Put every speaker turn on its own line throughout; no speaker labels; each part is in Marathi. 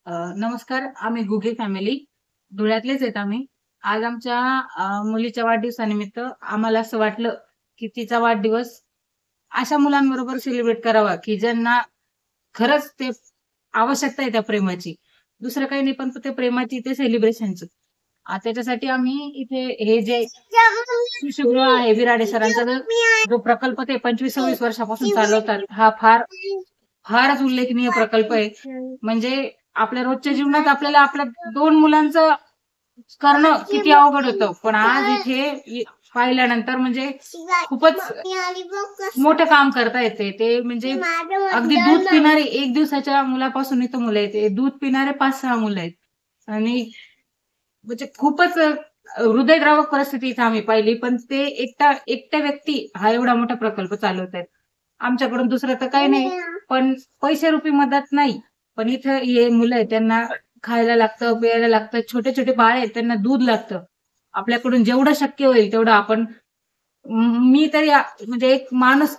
नमस्कार. आम्ही गुगे फॅमिली धुळ्यातलेच आहेत आम्ही. आज आमच्या मुलीच्या वाढदिवसानिमित्त आम्हाला असं वाटलं, की तिचा वाढदिवस अशा मुलांबरोबर सेलिब्रेट करावा, की ज्यांना खरंच ते आवश्यकता आहे त्या प्रेमाची. दुसरं काही नाही, पण ते प्रेमाची ते सेलिब्रेशनचं. त्याच्यासाठी आम्ही इथे हे जे शिशुगृह आहे बिराडे सरांचा जो प्रकल्प ते 25-26 वर्षापासून चालवतात, हा फारच उल्लेखनीय प्रकल्प आहे. म्हणजे आपल्या रोजच्या जीवनात आपल्याला आपल्या 2 मुलांचं करणं किती अवघड होतं. पण आज इथे पाहिल्यानंतर म्हणजे खूपच मोठं काम करता येते. ते म्हणजे अगदी दूध पिणारे 1 दिवसाच्या मुलापासून इथं मुलं आहेत. दूध पिणारे 5-6 मुलं आहेत. आणि म्हणजे खूपच हृदयद्रावक परिस्थिती इथं आम्ही पाहिली. पण ते एकट्या व्यक्ती हा एवढा मोठा प्रकल्प चालवतायत. आमच्याकडून दुसरं तर काही नाही. पण पैशारूपी मदत नाही. पण इथं हे मुलं आहेत त्यांना खायला लागतं, प्यायला लागतं. छोटे-छोटे बाळ आहेत त्यांना दूध लागतं. आपल्याकडून जेवढं शक्य होईल तेवढं आपण मी तरी म्हणजे एक माणूस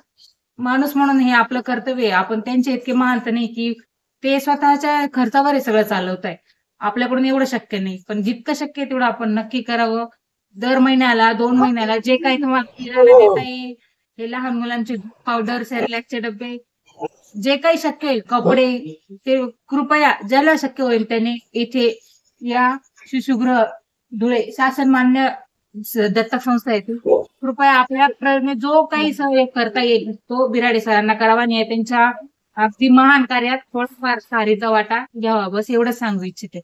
माणूस म्हणून हे आपलं कर्तव्य आहे. आपण त्यांच्या इतके महान तर नाही, की ते स्वतःच्या खर्चावर हे सगळं चालवताय. आपल्याकडून एवढं शक्य नाही. पण जितकं शक्य आहे तेवढं आपण नक्की करावं. दर महिन्याला, 2 महिन्याला जे काही तुम्हाला किराणा देता येईल, हे लहान मुलांचे पावडर, सेरेलॅकचे डब्बे, जे काही शक्य होईल कपडे, ते कृपया ज्याला शक्य होईल त्याने इथे या शिशुगृह धुळे शासनमान्य दत्तक संस्था आहे ती. कृपया आपल्या प्रयत्न जो काही सहयोग करता येईल तो बिराडे सरांना करावा आणि त्यांच्या अगदी महान कार्यात थोडाफार सारीचा वाटा घ्यावा. बस एवढंच सांगू इच्छिते.